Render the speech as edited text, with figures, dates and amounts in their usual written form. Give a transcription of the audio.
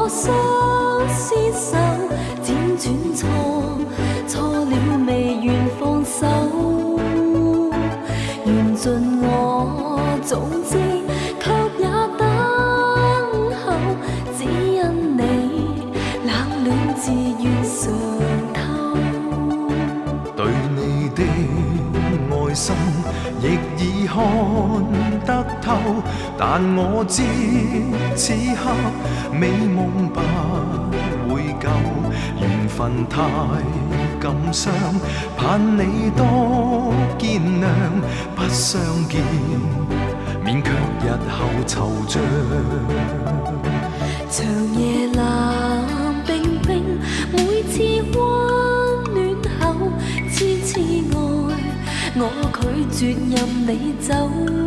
我相廝守，輾轉錯了未願放手，緣盡我總知，卻也等候，只因你冷暖自願嘗透。對你的愛心亦已看得透，但我知此刻美夢不會夠，緣分太感傷，盼你多見諒，不相見免卻日後惆悵。長夜冷冰冰，每次溫暖後，痴痴愛，我拒絕任你走。